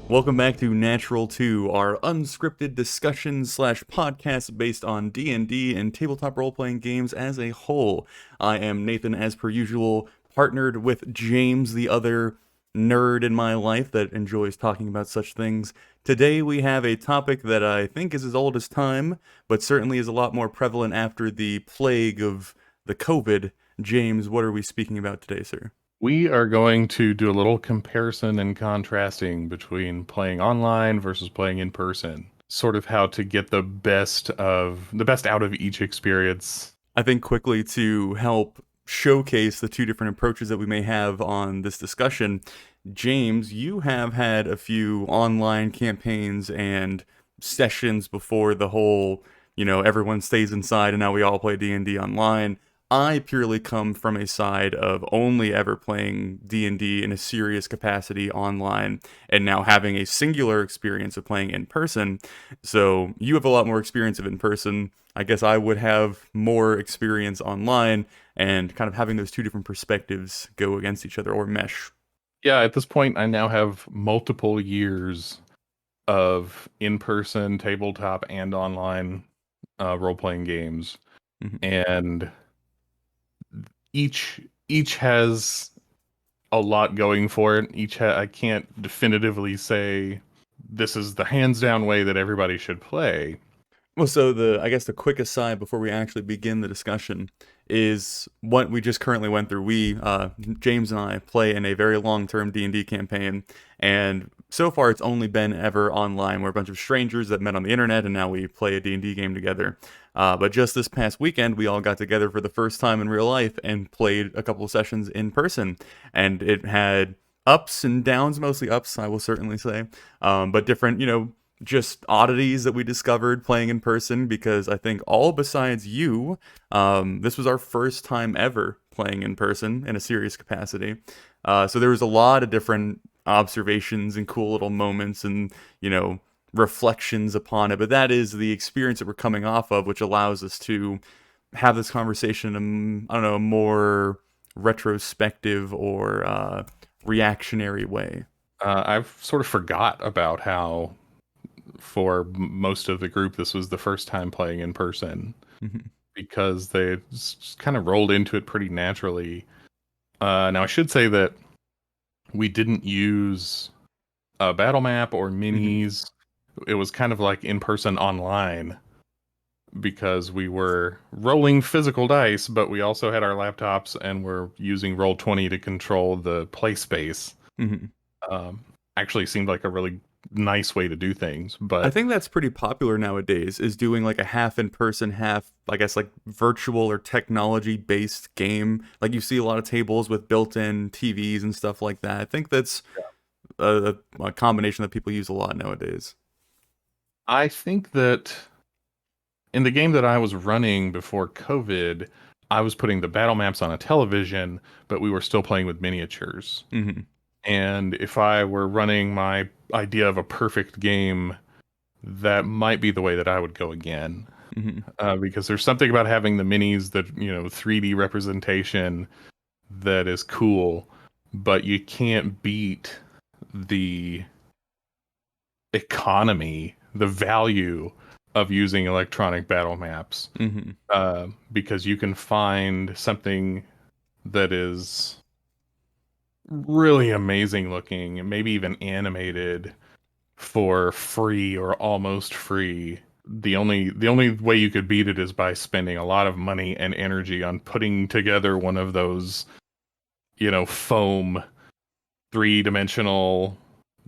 Welcome back to Natural 2, our unscripted discussion slash podcast based on D&D and tabletop role-playing games as a whole. I am Nathan, as per usual, partnered with James, the other nerd in my life that enjoys talking about such things. Today we have a topic that I think is as old as time, but certainly is a lot more prevalent after the plague of the COVID. James, what are we speaking about today, sir? We are going to do a little comparison and contrasting between playing online versus playing in person. Sort of how to get the best out of each experience. I think quickly to help showcase the two different approaches that we may have on this discussion, James, you have had a few online campaigns and sessions before the whole, everyone stays inside and now we all play D&D online. I purely come from a side of only ever playing D&D in a serious capacity online and now having a singular experience of playing in person. So you have a lot more experience of in person. I guess I would have more experience online, and kind of having those two different perspectives go against each other or mesh. Yeah, at this point, I now have multiple years of in-person tabletop and online role-playing games, Mhm. and each has a lot going for it. I can't definitively say this is the hands down way that everybody should play. Well, so I guess the quick aside before we actually begin the discussion is what we just currently went through. James and I play in a very long-term D&D campaign, and so far it's only been ever online. We're a bunch of strangers that met on the internet, and now we play a D&D game together. But just this past weekend, we all got together for the first time in real life and played a couple of sessions in person, and it had ups and downs, mostly ups, I will certainly say, but different, just oddities that we discovered playing in person, because I think all besides you, this was our first time ever playing in person in a serious capacity. So there was a lot of different observations and cool little moments and, reflections upon it. But that is the experience that we're coming off of, which allows us to have this conversation in, I don't know, a more retrospective or reactionary way. I've sort of forgot about how for most of the group, this was the first time playing in person Mhm. because they just kind of rolled into it pretty naturally. Now, I should say that we didn't use a battle map or Mhm. minis. It was kind of like in person online because we were rolling physical dice, but we also had our laptops and we're using Roll20 to control the play space. Mhm. Um, Actually seemed like a really nice way to do things, I but think that's pretty popular nowadays, is doing like a half in person, half, I guess, like virtual or technology based game. Like you see a lot of tables with built in TVs and stuff like that. I think that's a combination that people use a lot nowadays. I think that in the game that I was running before COVID, I was putting the battle maps on a television, but we were still playing with miniatures. Hmm. And if I were running my idea of a perfect game, that might be the way that I would go again. Hmm. Because there's something about having the minis that, 3D representation that is cool, but you can't beat the economy, the value of using electronic battle maps, Hmm. because you can find something that is really amazing looking and maybe even animated for free or almost free. The only way you could beat it is by spending a lot of money and energy on putting together one of those, foam three-dimensional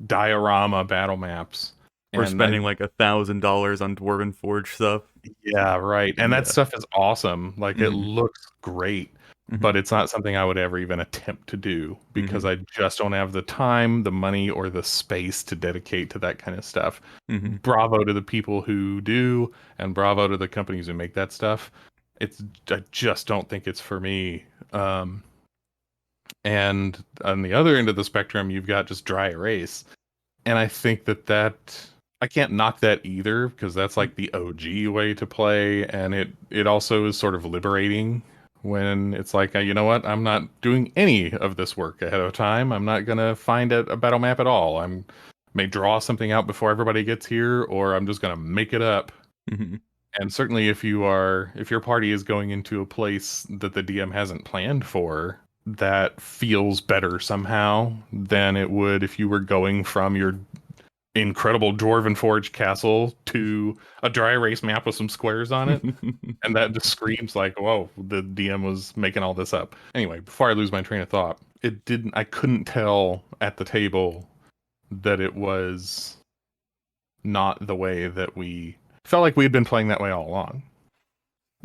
diorama battle maps. Or And I spending like $1,000 on Dwarven Forge stuff. Yeah, right. And that Yeah. stuff is awesome. Like it Hmm. looks great, Hmm. but it's not something I would ever even attempt to do because Hmm. I just don't have the time, the money, or the space to dedicate to that kind of stuff. Hmm. Bravo to the people who do, and bravo to the companies who make that stuff. I just don't think it's for me. Um, and on the other end of the spectrum, you've got just dry erase. And I think that I can't knock that either because that's like the OG way to play, and it also is sort of liberating when it's like, you know what, I'm not doing any of this work ahead of time. I'm not gonna find a battle map at all. I'm may draw something out before everybody gets here, or I'm just going to make it up. Hmm. And certainly if your party is going into a place that the DM hasn't planned for, that feels better somehow than it would if you were going from your incredible Dwarven Forge castle to a dry erase map with some squares on it. And that just screams like, whoa, the DM was making all this up. Anyway, before I lose my train of thought, I couldn't tell at the table that it was not the way that we felt like we had been playing that way all along.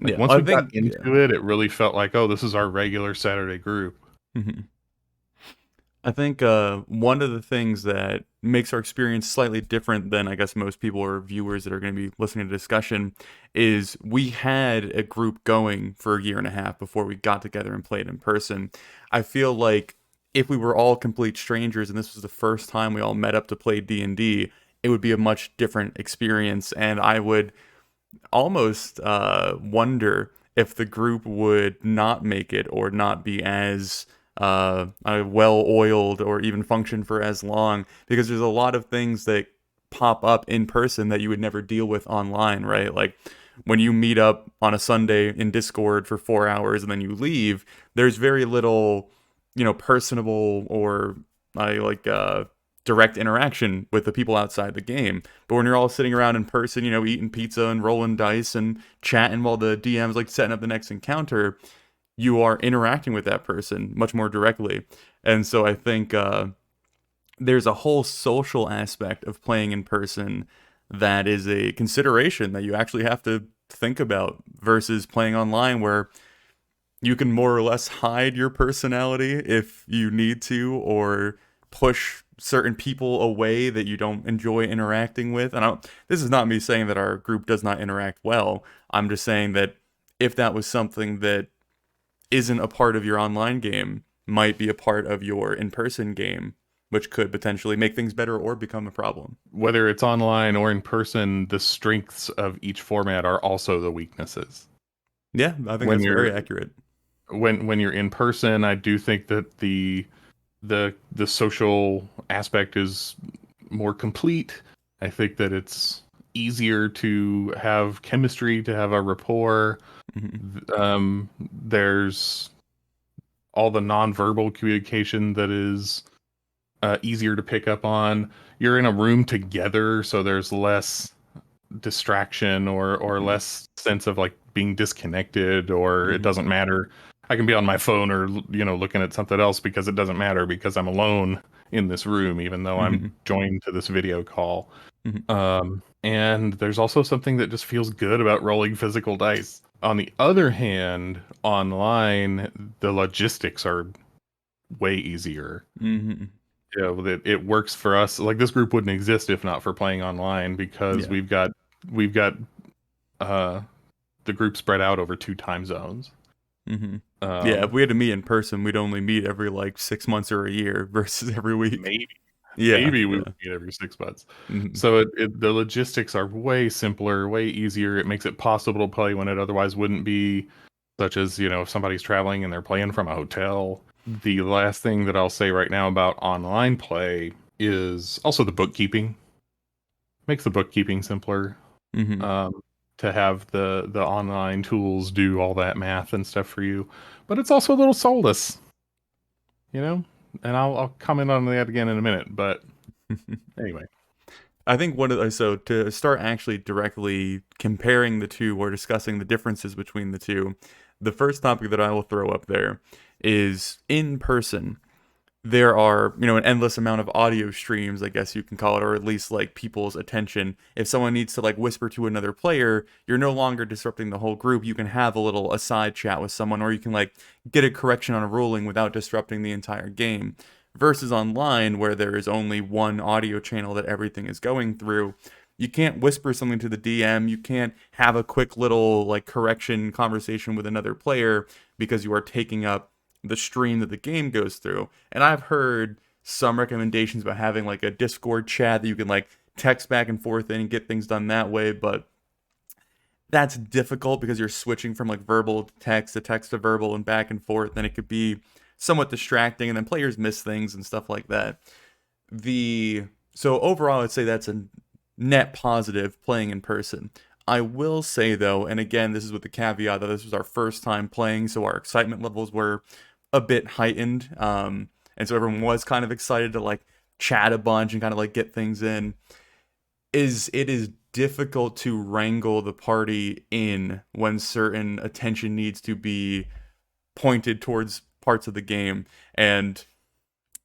Like Yeah, once I we got think, yeah. into it, it really felt like, oh, this is our regular Saturday group. Mhm. I think one of the things that makes our experience slightly different than I guess most people or viewers that are going to be listening to the discussion is we had a group going for a year and a half before we got together and played in person. I feel like if we were all complete strangers and this was the first time we all met up to play D&D, it would be a much different experience, and I would almost wonder if the group would not make it or not be as well oiled or even function for as long, because there's a lot of things that pop up in person that you would never deal with online, right? Like when you meet up on a Sunday in Discord for 4 hours and then you leave, there's very little, personable or direct interaction with the people outside the game. But when you're all sitting around in person, eating pizza and rolling dice and chatting while the DM's like setting up the next encounter, you are interacting with that person much more directly. And so I think there's a whole social aspect of playing in person that is a consideration that you actually have to think about versus playing online where you can more or less hide your personality if you need to, or push certain people away that you don't enjoy interacting with. And this is not me saying that our group does not interact well. I'm just saying that if that was something that isn't a part of your online game, might be a part of your in-person game, which could potentially make things better or become a problem. Whether it's online or in person, the strengths of each format are also the weaknesses. Yeah, I think When that's very you're accurate. when you're in person, I do think that the social aspect is more complete. I think that it's easier to have chemistry, to have a rapport. Hmm. There's all the nonverbal communication that is easier to pick up on. You're in a room together, so there's less distraction or Hmm. less sense of like being disconnected, or it Hmm. doesn't matter. I can be on my phone or looking at something else because it doesn't matter because I'm alone in this room, even though I'm Hmm. joined to this video call. Hmm. And there's also something that just feels good about rolling physical dice. On the other hand, online, the logistics are way easier. Hmm. Yeah, well, it works for us. Like this group wouldn't exist if not for playing online because Yeah. we've got uh the group spread out over 2 time zones. Hmm. Yeah, if Um, we had to meet in person, we'd only meet every like 6 months or a year versus every week. maybe Yeah, maybe we would yeah. meet every 6 months. Hmm. So the logistics are way simpler, way easier. It makes it possible to play when it otherwise wouldn't be, such as, if somebody's traveling and they're playing from a hotel. The last thing that I'll say right now about online play is also the bookkeeping. Makes the bookkeeping simpler. Hmm. Um, to have the online tools do all that math and stuff for you, but it's also a little soulless, you know. And I'll comment on that again in a minute. But anyway, I think so to start actually directly comparing the two or discussing the differences between the two, the first topic that I will throw up there is in person. There are, an endless amount of audio streams, I guess you can call it, or at least like people's attention. If someone needs to like whisper to another player, you're no longer disrupting the whole group. You can have a little aside chat with someone, or you can like get a correction on a ruling without disrupting the entire game. Versus online, where there is only one audio channel that everything is going through. You can't whisper something to the DM. You can't have a quick little like correction conversation with another player because you are taking up the stream that the game goes through. And I've heard some recommendations about having like a Discord chat that you can like text back and forth in and get things done that way, but that's difficult because you're switching from like verbal to text to verbal and back and forth, and it could be somewhat distracting, and then players miss things and stuff like that. The So overall, I'd say that's a net positive playing in person. I will say though, and again, this is with the caveat that this was our first time playing, so our excitement levels were a bit heightened. And so everyone was kind of excited to like chat a bunch and kind of like get things in. It is difficult to wrangle the party in when certain attention needs to be pointed towards parts of the game. And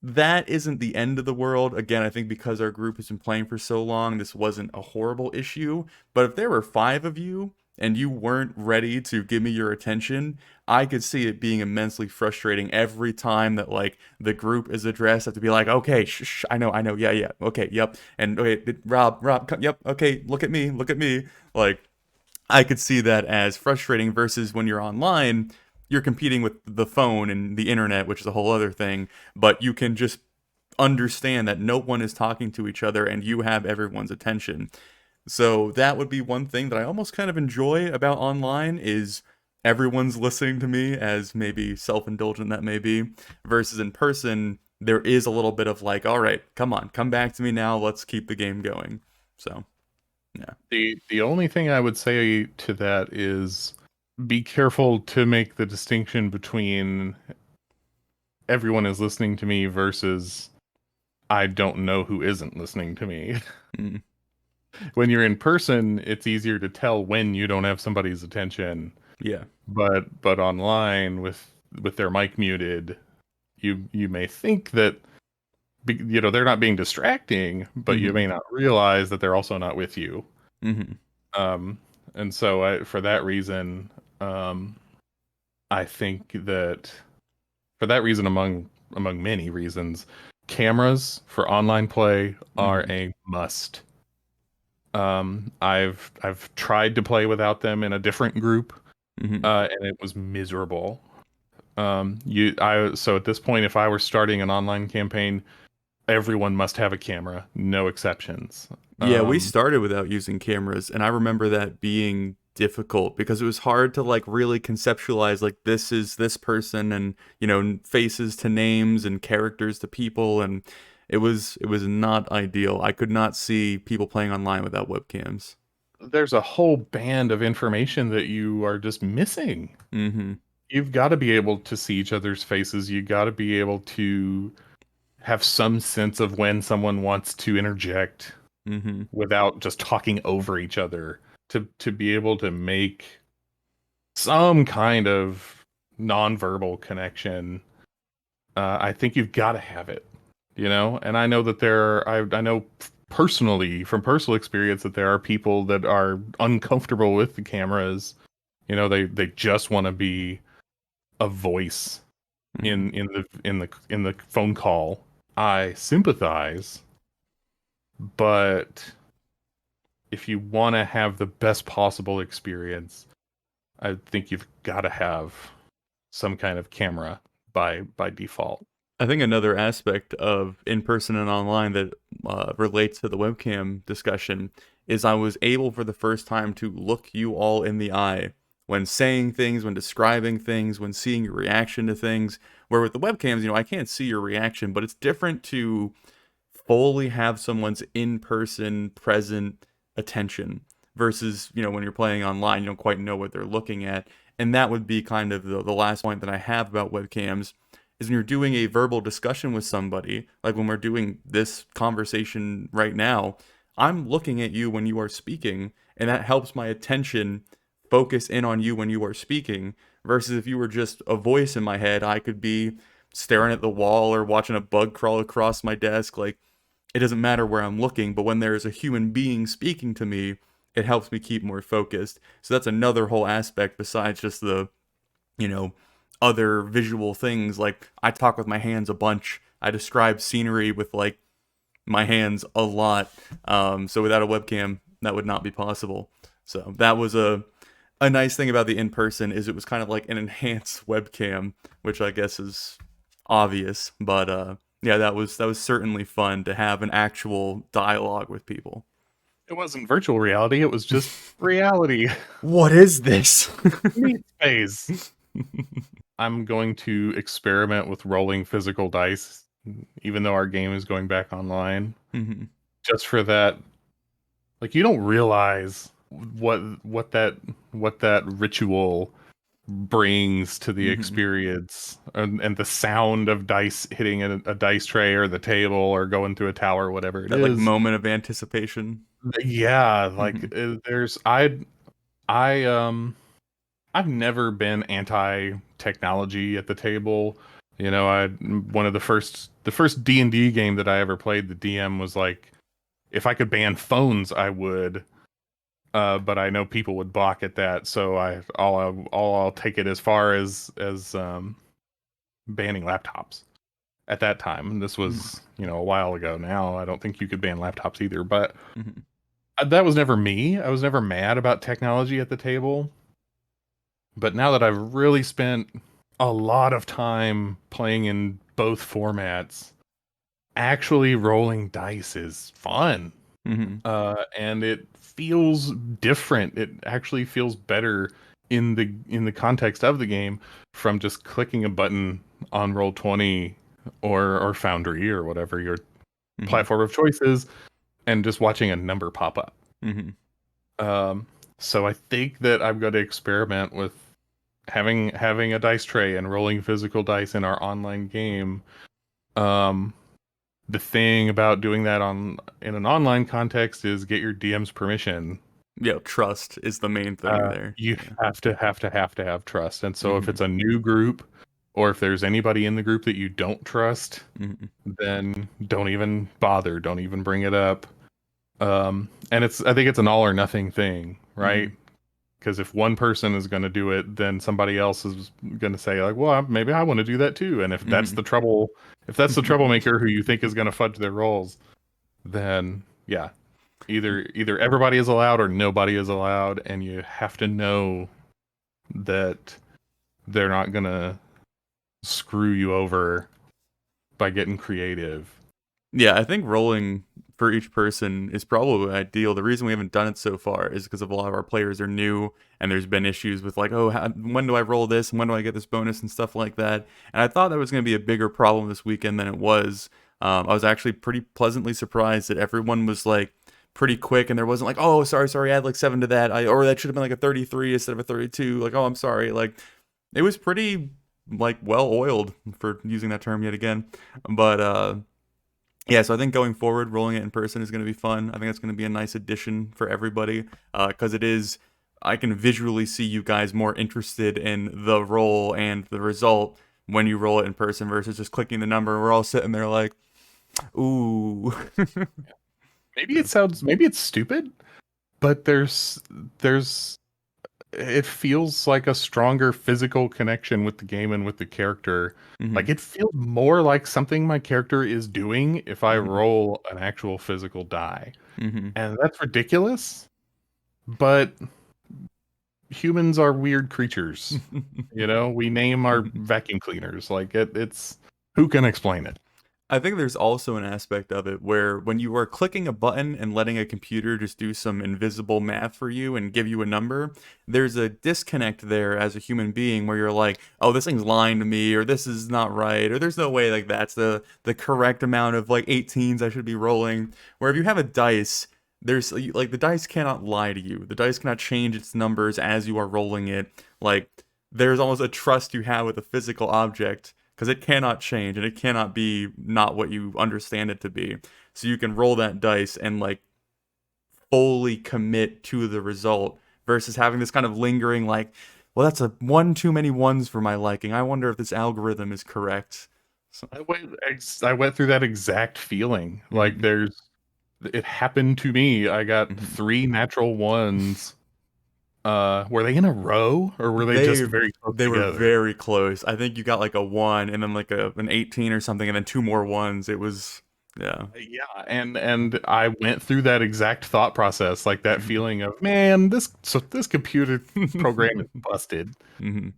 that isn't the end of the world. Again, I think because our group has been playing for so long, this wasn't a horrible issue. But if there were five of you and you weren't ready to give me your attention, I could see it being immensely frustrating every time that like the group is addressed. I have to be like, okay, I know, yeah, yeah, okay, yep, and okay, Rob, yep, okay, look at me, like I could see that as frustrating versus when you're online, you're competing with the phone and the internet, which is a whole other thing, but you can just understand that no one is talking to each other and you have everyone's attention. So that would be one thing that I almost kind of enjoy about online is everyone's listening to me as maybe self-indulgent that may be versus in person there is a little bit of like all right, come on, come back to me now, let's keep the game going. So, yeah. The only thing I would say to that is be careful to make the distinction between everyone is listening to me versus I don't know who isn't listening to me. Mm, When you're in person, it's easier to tell when you don't have somebody's attention. yeah. But online with their mic muted, you may think that they're not being distracting, but you Mhm. may not realize that they're also not with you. Mhm. Um, and so for that reason, um, I think that for that reason, among many reasons, cameras for online play are Mhm. a must. I've tried to play without them in a different group, Mhm. and it was miserable. So at this point, if I were starting an online campaign, everyone must have a camera, no exceptions. Yeah, we Um, started without using cameras, and I remember that being difficult because it was hard to like really conceptualize like this is this person and faces to names and characters to people, and it was not ideal. I could not see people playing online without webcams. there's a whole band of information that you are just missing. Mhm. You've got to be able to see each other's faces. You got to be able to have some sense of when someone wants to interject Mhm. without just talking over each other. To be able to make some kind of nonverbal connection, I think you've got to have it. And I know that I know personally from personal experience that there are people that are uncomfortable with the cameras. They just want to be a voice Mhm. in the phone call. I sympathize, but if you want to have the best possible experience, I think you've got to have some kind of camera by default. I think another aspect of in person and online that relates to the webcam discussion is I was able for the first time to look you all in the eye when saying things, when describing things, when seeing your reaction to things. Where with the webcams, I can't see your reaction, but it's different to fully have someone's in person, present attention versus, when you're playing online, you don't quite know what they're looking at. And that would be kind of the last point that I have about webcams is when you're doing a verbal discussion with somebody, like when we're doing this conversation right now, I'm looking at you when you are speaking, and that helps my attention focus in on you when you are speaking. Versus if you were just a voice in my head, I could be staring at the wall or watching a bug crawl across my desk. Like, it doesn't matter where I'm looking, but when there's a human being speaking to me, it helps me keep more focused. So that's another whole aspect besides just the, you know, other visual things. Like I talk with my hands a bunch. I describe scenery with like my hands a lot. So without a webcam, that would not be possible. So that was a nice thing about the in person is it was kind of like an enhanced webcam, which I guess is obvious, but yeah, that was certainly fun to have an actual dialogue with people. It wasn't virtual reality, it was just reality. What is this? Meat space. I'm going to experiment with rolling physical dice, even though our game is going back online. Mhm. just for that. Like you don't realize what that what that ritual brings to the Hmm. experience, and the sound of dice hitting a dice tray or the table or going through a tower, whatever it That like is. moment of anticipation. Yeah, like Hmm. there's I I've never been anti technology at the table. You know, I one of the first D&D game that I ever played, the DM was like, if I could ban phones, I would. But I know people would balk at that, so I'll take it as far as banning laptops at that time. And this Hmm. was, you know, a while ago now. I don't think you could ban laptops either, but Hmm. that was never me. I was never mad about technology at the table. But now that I've really spent a lot of time playing in both formats, actually rolling dice is fun. Hmm. And it feels different. It actually feels better in the context of the game from just clicking a button on Roll20 or Foundry or whatever your Hmm. platform of choice is, and just watching a number pop up. Hmm. Um, so I think that I'm going to experiment with having a dice tray and rolling physical dice in our online game. Um, the thing about doing that on in an online context is get your DM's permission. Yeah, trust is the main thing there. You Yeah. have to have trust. And so if Hmm. it's a new group or if there's anybody in the group that you don't trust, Hmm. then don't even bother. Don't even bring it up. And I think it's an all or nothing thing, right? Hmm. Because if one person is going to do it, then somebody else is going to say like, "Well, maybe I want to do that too." And Hmm. if that's the troublemaker who you think is going to fudge their roles, then yeah, either everybody is allowed or nobody is allowed, and you have to know that they're not going to screw you over by getting creative. Yeah, I think rolling for each person is probably ideal. The reason we haven't done it so far is because of a lot of our players are new, and there's been issues with like, oh, when do I roll this, and when do I get this bonus, and stuff like that. And I thought that was going to be a bigger problem this weekend than it was. I was actually pretty pleasantly surprised that everyone was like pretty quick, and there wasn't like, oh, sorry, I had like 7 to that, or that should have been like a 33 instead of a 32. Like, oh, I'm sorry. Like, it was pretty like well oiled for using that term yet again, but yeah, so I think going forward, rolling it in person is going to be fun. I think it's going to be a nice addition for everybody because it is. I can visually see you guys more interested in the roll and the result when you roll it in person versus just clicking the number. We're all sitting there like, ooh. Yeah. Maybe it's stupid, but there's it feels like a stronger physical connection with the game and with the character. Like Hmm. it feels more like something my character is doing if I Hmm. roll an actual physical die. Hmm. And that's ridiculous, but humans are weird creatures. You know, we name our vacuum cleaners. Like it's who can explain it? I think there's also an aspect of it where when you are clicking a button and letting a computer just do some invisible math for you and give you a number, there's a disconnect there as a human being where you're like, oh, this thing's lying to me, or this is not right, or there's no way like that's the correct amount of like 18s I should be rolling. Where if you have a dice, there's like the dice cannot lie to you. The dice cannot change its numbers as you are rolling it. Like there's almost a trust you have with a physical object because it cannot change and it cannot be not what you understand it to be. So you can roll that dice and like fully commit to the result versus having this kind of lingering like, well, that's a one too many ones for my liking. I wonder if this algorithm is correct. So, I went through that exact feeling. Like mhm, it happened to me. I got mhm. three natural ones. Were they in a row or were they just They very close they were together? very close. I think you got like a one and then like an 18 or something and then two more ones. It was yeah. Yeah, and I went through that exact thought process, like that Mhm. feeling of, man, this computer program is busted. Mhm.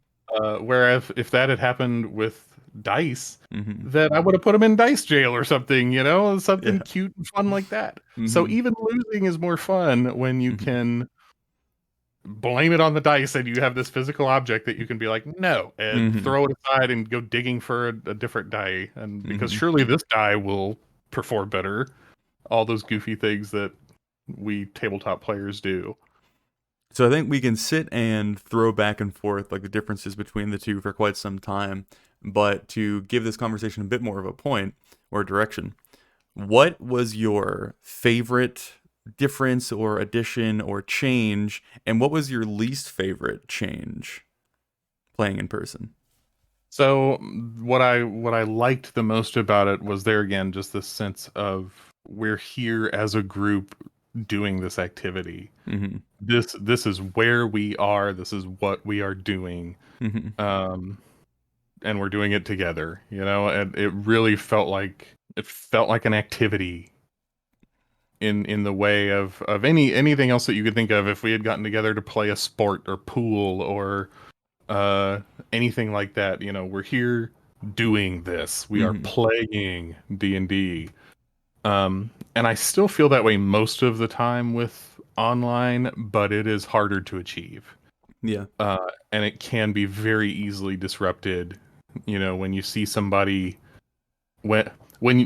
Whereas if that had happened with dice, Mhm. then I would have put them in dice jail or something, you know, something Yeah. cute and fun like that. So Mhm. even losing is more fun when you Mhm. can blame it on the dice and you have this physical object that you can be like, no, and Mhm. throw it aside and go digging for a different die. And because Mhm. surely this die will perform better. all those goofy things that we tabletop players do. So I think we can sit and throw back and forth like the differences between the two for quite some time. But to give this conversation a bit more of a point or direction, what was your favorite difference or addition or change, and what was your least favorite change playing in person? So what I liked the most about it was there again just this sense of we're here as a group doing this activity. Mm-hmm. This is where we are. This is what we are doing. Mm-hmm. Um, and we're doing it together, and it really felt like an activity in the way of anything else that you could think of if we had gotten together to play a sport or pool or uh anything like that. We're here doing this. We are Mm-hmm. playing D&D. And I still feel that way most of the time with online, but it is harder to achieve. Yeah. uh, and it can be very easily disrupted. When you see somebody when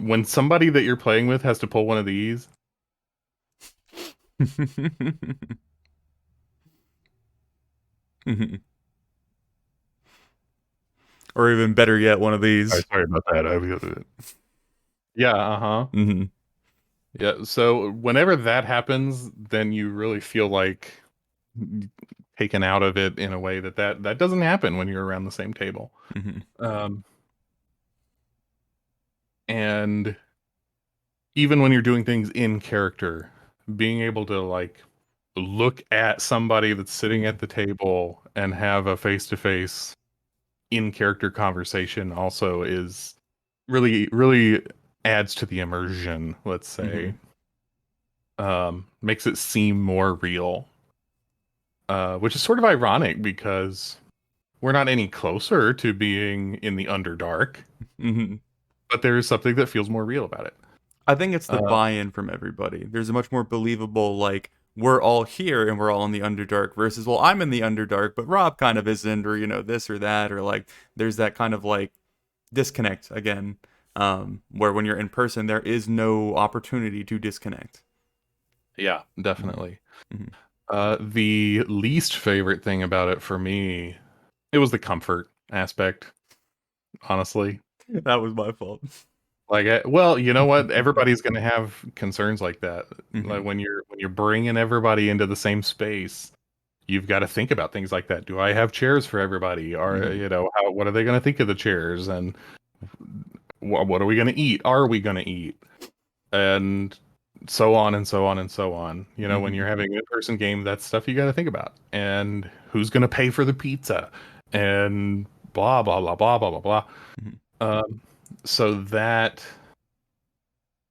when somebody that you're playing with has to pull one of these. Mhm. Or even better yet, one of these. Sorry about that. Yeah, uh-huh. Mm-hmm. Yeah, so whenever that happens, then you really feel like taken out of it in a way that doesn't happen when you're around the same table. Mm-hmm. Um, and even when you're doing things in character, being able to like look at somebody that's sitting at the table and have a face-to-face in character conversation also is really adds to the immersion, let's Mm-hmm. say. Makes it seem more real, which is sort of ironic because we're not any closer to being in the Underdark, Mm-hmm. but there is something that feels more real about it. I think it's the uh, buy-in from everybody. There's a much more believable, like, we're all here and we're all in the Underdark versus, well, I'm in the Underdark, but Rob kind of isn't, or, this or that, or like, there's that kind of like disconnect again, where when you're in person, there is no opportunity to disconnect. yeah, Mm-hmm. definitely. Mm-hmm. The least favorite thing about it for me, it was the comfort aspect, honestly. That was my fault. Like, well, you know what? Everybody's going to have concerns like that. Like Mm-hmm. when you're bringing everybody into the same space, you've got to think about things like that. Do I have chairs for everybody? Or Mm-hmm. what are they going to think of the chairs? And what are we going to eat? Are we going to eat? And so on and so on and so on. When Mm-hmm. you're having an in-person game, that's stuff you got to think about. And who's going to pay for the pizza? And blah blah blah blah blah blah blah. Mm-hmm. Um, so that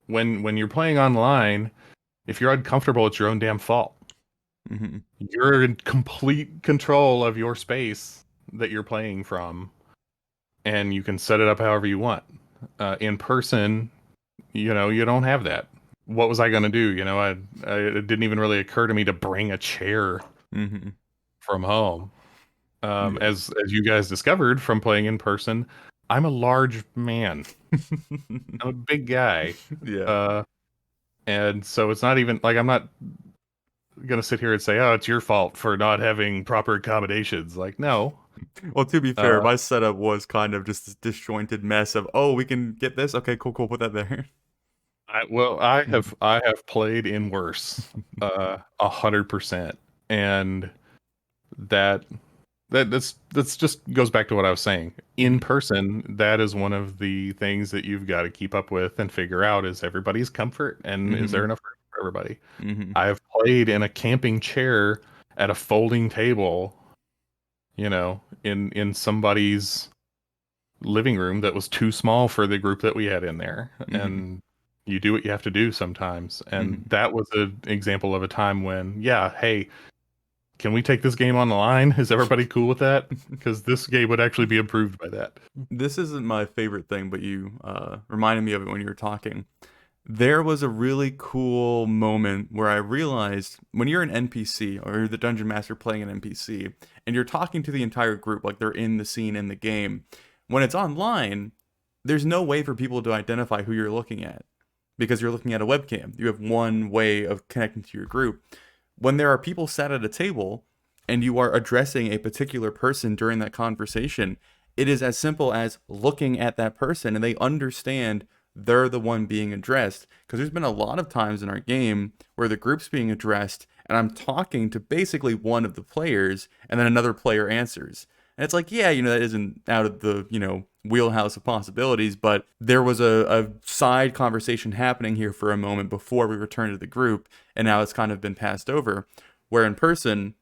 when you're playing online, if you're uncomfortable, it's your own damn fault. Mm-hmm. You're in complete control of your space that you're playing from, and you can set it up however you want. In person, you don't have that. What was I going to do? It didn't even really occur to me to bring a chair Mm-hmm. from home. Yeah. As you guys discovered from playing in person, I'm a large man. I'm a big guy. Yeah. Uh, and so it's not even like I'm not gonna sit here and say, "Oh, it's your fault for not having proper accommodations." Like, no. Well, to be fair, Uh, my setup was kind of just this disjointed mess of, oh, we can get this. Okay, cool, cool. Put that there. I Mhm. have played in worse, 100%, and that that's just goes back to what I was saying. In Mhm. person, that is one of the things that you've got to keep up with and figure out is everybody's comfort and is there Mhm. enough room for everybody. Mhm. I've played in a camping chair at a folding table, in somebody's living room that was too small for the group that we had in there. Mhm. And you do what you have to do sometimes. And Mhm. that was an example of a time when, yeah, hey, can we take this game on the line? Is everybody cool with that? Because this game would actually be improved by that. This isn't my favorite thing, but you reminded me of it when you were talking. There was a really cool moment where I realized when you're an NPC or you're the dungeon master playing an NPC and you're talking to the entire group like they're in the scene in the game, when it's online, there's no way for people to identify who you're looking at because you're looking at a webcam. You have one way of connecting to your group. When there are people sat at a table and you are addressing a particular person during that conversation, it is as simple as looking at that person and they understand they're the one being addressed. Because there's been a lot of times in our game where the group's being addressed and I'm talking to basically one of the players and then another player answers. And it's like, yeah, that isn't out of the, wheelhouse of possibilities, but there was a side conversation happening here for a moment before we returned to the group, and now it's kind of been passed over. Where in person,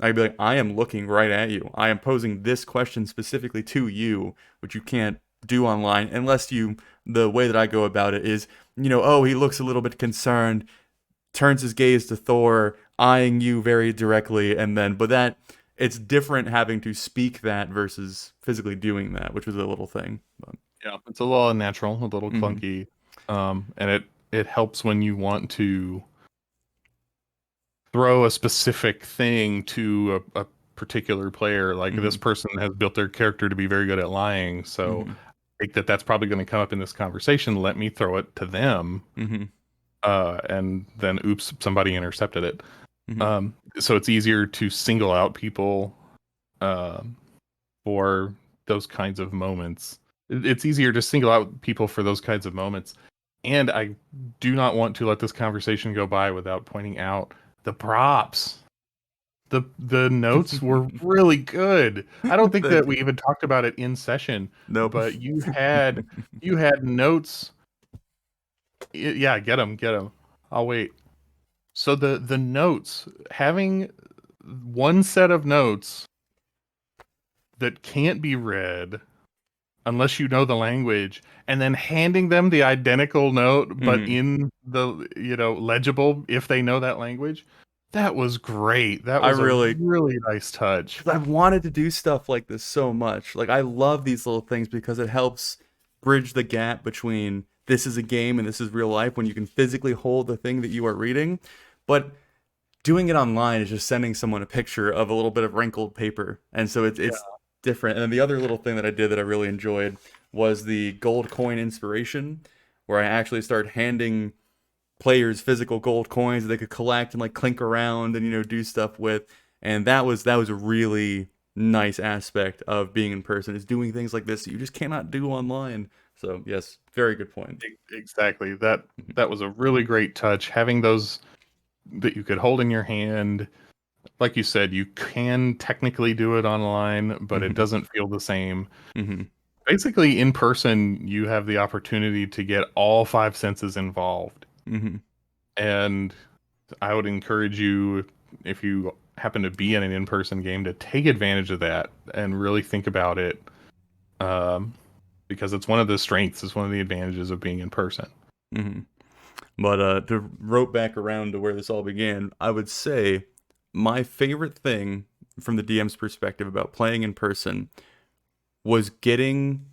I'd be like, I am looking right at you. I am posing this question specifically to you, which you can't do online unless the way that I go about it is, oh, he looks a little bit concerned, turns his gaze to Thor, eyeing you very directly, and then, but that, it's different having to speak that versus physically doing that, which was a little thing. But. Yeah, it's a little unnatural, a little Mm-hmm. clunky, and it helps when you want to throw a specific thing to a particular player. Like this Mm-hmm. person has built their character to be very good at lying, so Mm-hmm. I think that's probably going to come up in this conversation. Let me throw it to them, Mm-hmm. and then oops, somebody intercepted it. Mm-hmm. So it's easier to single out people for those kinds of moments. It's easier to single out people for those kinds of moments. And I do not want to let this conversation go by without pointing out the props. The notes were really good. I don't think that Thank you. we even talked about it in session, Nope. but you had notes. Yeah, get them. I'll wait. So the notes, having one set of notes that can't be read unless you know the language, and then handing them the identical note but Mm-hmm. in the legible if they know that language, that was great. That I was a really, really nice touch. because I've wanted to do stuff like this so much. Like, I love these little things because it helps bridge the gap between this is a game and this is real life when you can physically hold the thing that you are reading. But doing it online is just sending someone a picture of a little bit of wrinkled paper, and so it's different. And then the other little thing that I did that I really enjoyed was the gold coin inspiration, where I actually started handing players physical gold coins that they could collect and like clink around and do stuff with, and that was a really nice aspect of being in person, is doing things like this that you just cannot do online. So yes, very good point. Exactly. That was a really great touch. Having those that you could hold in your hand. Like you said, you can technically do it online, but it Mm-hmm. doesn't feel the same. Mm-hmm. Basically, in person, you have the opportunity to get all five senses involved. Mm-hmm. And I would encourage you, if you happen to be in an in-person game, to take advantage of that and really think about it, um, because it's one of the strengths, it's one of the advantages of being in person. Mm-hmm. But to rope back around to where this all began, I would say my favorite thing from the DM's perspective about playing in person was getting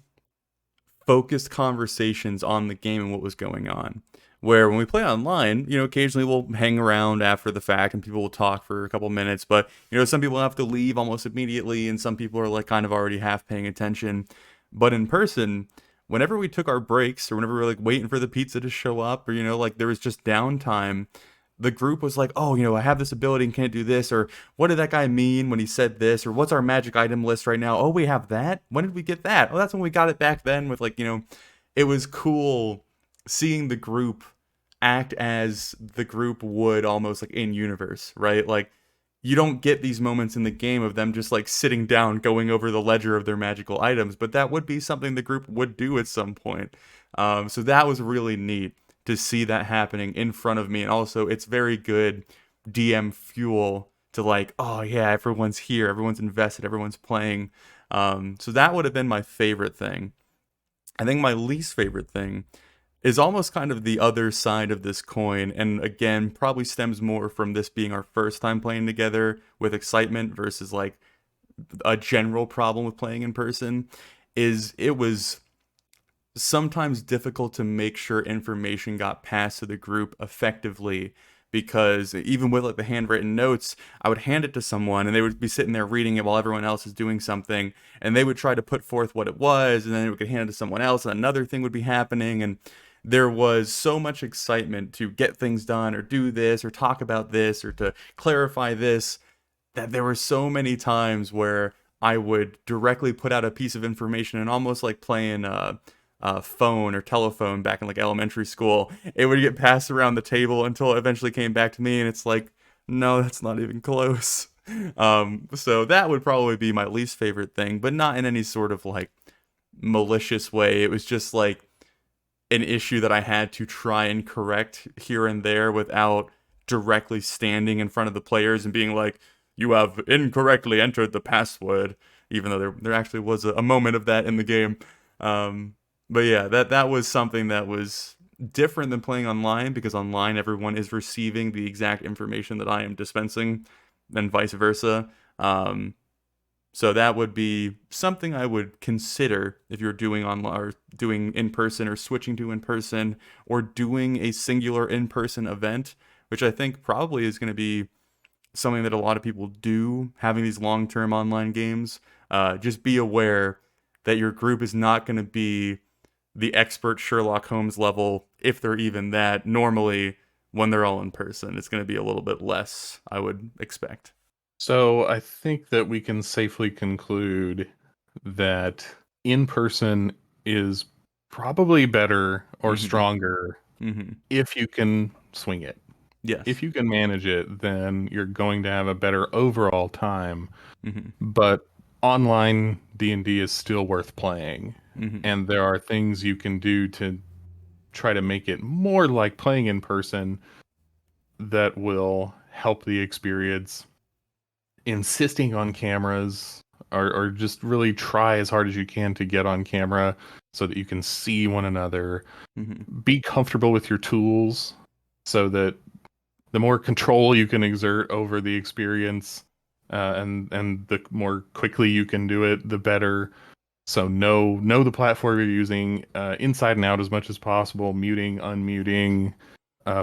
focused conversations on the game and what was going on. Where when we play online, occasionally we'll hang around after the fact and people will talk for a couple minutes, but some people have to leave almost immediately and some people are like kind of already half paying attention. But in person, whenever we took our breaks or whenever we were like waiting for the pizza to show up or like there was just downtime, the group was like, oh, I have this ability and can't do this, or what did that guy mean when he said this, or what's our magic item list right now? Oh, we have that. When did we get that? Oh, that's when we got it back then with like, it was cool seeing the group act as the group would almost like in universe, right? Like, you don't get these moments in the game of them just like sitting down going over the ledger of their magical items, but that would be something the group would do at some point. So that was really neat to see that happening in front of me. And also, it's very good DM fuel to like, oh yeah, everyone's here, everyone's invested, everyone's playing. So that would have been my favorite thing. I think my least favorite thing is almost kind of the other side of this coin, and again, probably stems more from this being our first time playing together with excitement versus like a general problem with playing in person. Is it was sometimes difficult to make sure information got passed to the group effectively, because even with like the handwritten notes, I would hand it to someone and they would be sitting there reading it while everyone else is doing something, and they would try to put forth what it was, and then it would get handed to someone else and another thing would be happening, and there was so much excitement to get things done or do this or talk about this or to clarify this that there were so many times where I would directly put out a piece of information and almost like playing phone or telephone back in like elementary school, it would get passed around the table until it eventually came back to me, and it's like, no, that's not even close. So that would probably be my least favorite thing, but not in any sort of like malicious way. It was just like an issue that I had to try and correct here and there without directly standing in front of the players and being like, "You have incorrectly entered the password," even though there actually was a moment of that in the game. Um, but yeah, that was something that was different than playing online because online everyone is receiving the exact information that I am dispensing, and vice versa. So that would be something I would consider if you're doing online or doing in person or switching to in person or doing a singular in person event, which I think probably is going to be something that a lot of people do having these long term online games. Just be aware that your group is not going to be the expert Sherlock Holmes level, if they're even that. Normally, when they're all in person, it's going to be a little bit less, I would expect. So I think that we can safely conclude that in person is probably better or Mm-hmm. stronger Mm-hmm. if you can swing it. If Yes. you can manage it, then you're going to have a better overall time. Mm-hmm. But online D&D is still worth playing. Mm-hmm. And there are things you can do to try to make it more like playing in person that will help the experience. Insisting on cameras or just really try as hard as you can to get on camera so that you can see one another. Mm-hmm. Be comfortable with your tools so that the more control you can exert over the experience and the more quickly you can do it, the better. So know the platform you're using inside and out as much as possible, muting, unmuting,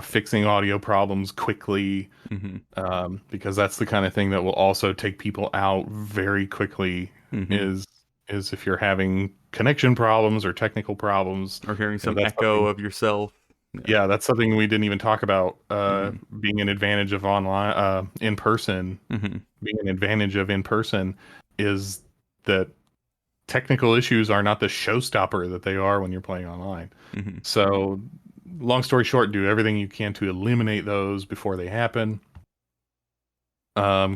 fixing audio problems quickly, Mm-hmm. because that's the kind of thing that will also take people out very quickly. Mm-hmm. Is if you're having connection problems or technical problems, Or hearing some that's echo something. of yourself. Yeah. Yeah, that's something we didn't even talk about. Mm-hmm. Being an advantage of online, in person, Mm-hmm. being an advantage of in person is that technical issues are not the showstopper that they are when you're playing online. Mm-hmm. So, long story short, do everything you can to eliminate those before they happen.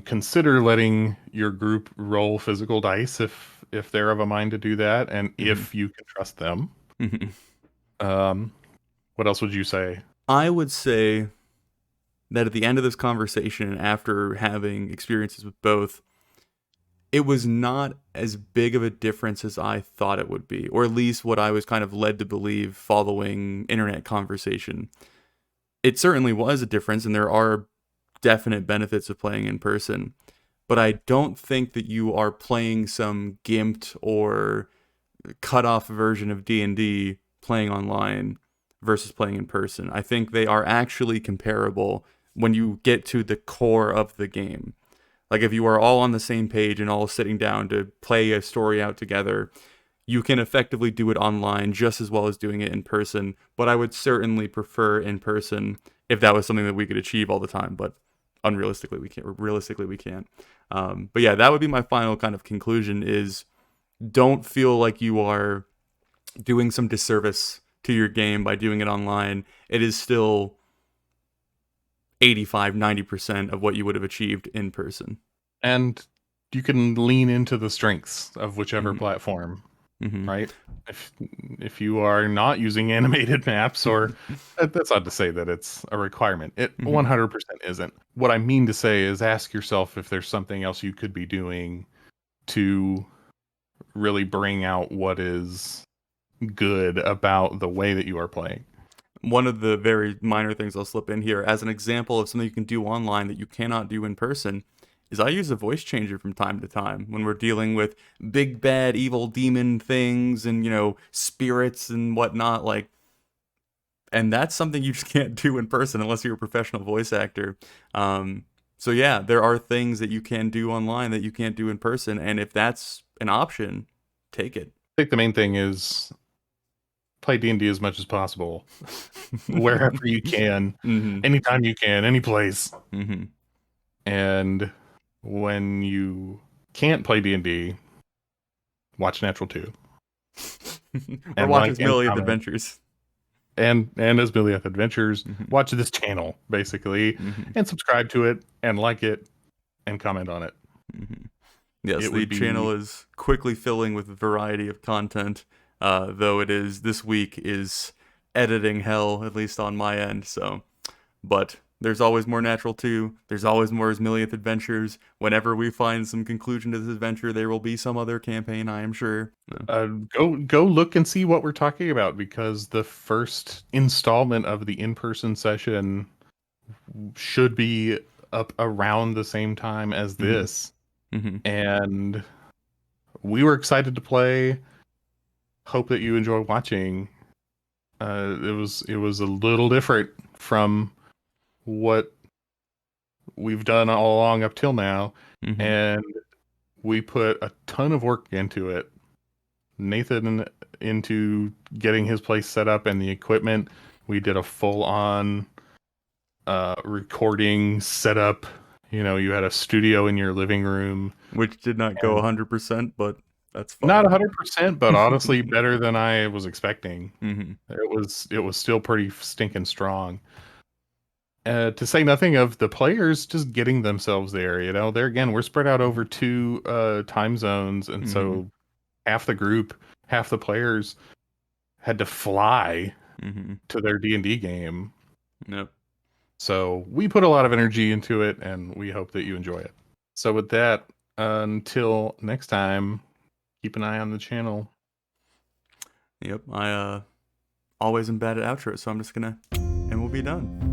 Consider letting your group roll physical dice if they're of a mind to do that, and Mm-hmm. if you can trust them. Mm-hmm. Um, what else would you say? I would say that at the end of this conversation and after having experiences with both, it was not as big of a difference as I thought it would be, or at least what I was kind of led to believe following internet conversation. It certainly was a difference, and there are definite benefits of playing in person, but I don't think that you are playing some gimped or cut off version of D&D playing online versus playing in person. I think they are actually comparable when you get to the core of the game. Like if you are all on the same page and all sitting down to play a story out together, you can effectively do it online just as well as doing it in person. But I would certainly prefer in person if that was something that we could achieve all the time. But unrealistically, we can't. Realistically, we can't. But yeah, that would be my final kind of conclusion: is don't feel like you are doing some disservice to your game by doing it online. It is still 85-90% of what you would have achieved in person. And you can lean into the strengths of whichever Mm-hmm. platform, Mm-hmm. right? If if you are not using animated maps, or that's not to say that it's a requirement. It Mm-hmm. 100% isn't. What I mean to say is ask yourself if there's something else you could be doing to really bring out what is good about the way that you are playing. One of the very minor things I'll slip in here as an example of something you can do online that you cannot do in person is I use a voice changer from time to time when we're dealing with big bad evil demon things and spirits and whatnot, like, and that's something you just can't do in person unless you're a professional voice actor. So yeah, there are things that you can do online that you can't do in person, and if that's an option, take it. I think the main thing is play D&D as much as possible, wherever you can, Mm-hmm. anytime you can, any place. Mm-hmm. And when you can't play D&D, watch Natural 2 Or and watch like his and Millionth comment. Adventures. And as Millionth Adventures, Mm-hmm. watch this channel basically Mm-hmm. and subscribe to it and like it and comment on it. Mm-hmm. Yes, It the would channel be is quickly filling with a variety of content, though it is this week is editing hell, at least on my end. So, but there's always more Natural 2. There's always more His Millionth Adventures. Whenever we find some conclusion to this adventure, there will be some other campaign, I am sure. So, go look and see what we're talking about, because the first installment of the in-person session should be up around the same time as mm-hmm. this. Mm-hmm. And we were excited to play. Hope that you enjoy watching. It was a little different from what we've done all along up till now, Mm-hmm. and we put a ton of work into it. Nathan into getting his place set up and the equipment. We did a full on recording setup. You know, you had a studio in your living room, Which did not go and 100%, but that's not fine. 100%, but honestly better than I was expecting. Mm-hmm. It was still pretty stinking strong. To say nothing of the players just getting themselves there. You know, there again, we're spread out over two time zones, and Mm-hmm. so half the group, half the players had to fly Mm-hmm. to their D&D game. Yep. So we put a lot of energy into it, and we hope that you enjoy it. So with that, until next time, keep an eye on the channel. Yep. I always am bad at outros, so I'm just gonna, and we'll be done.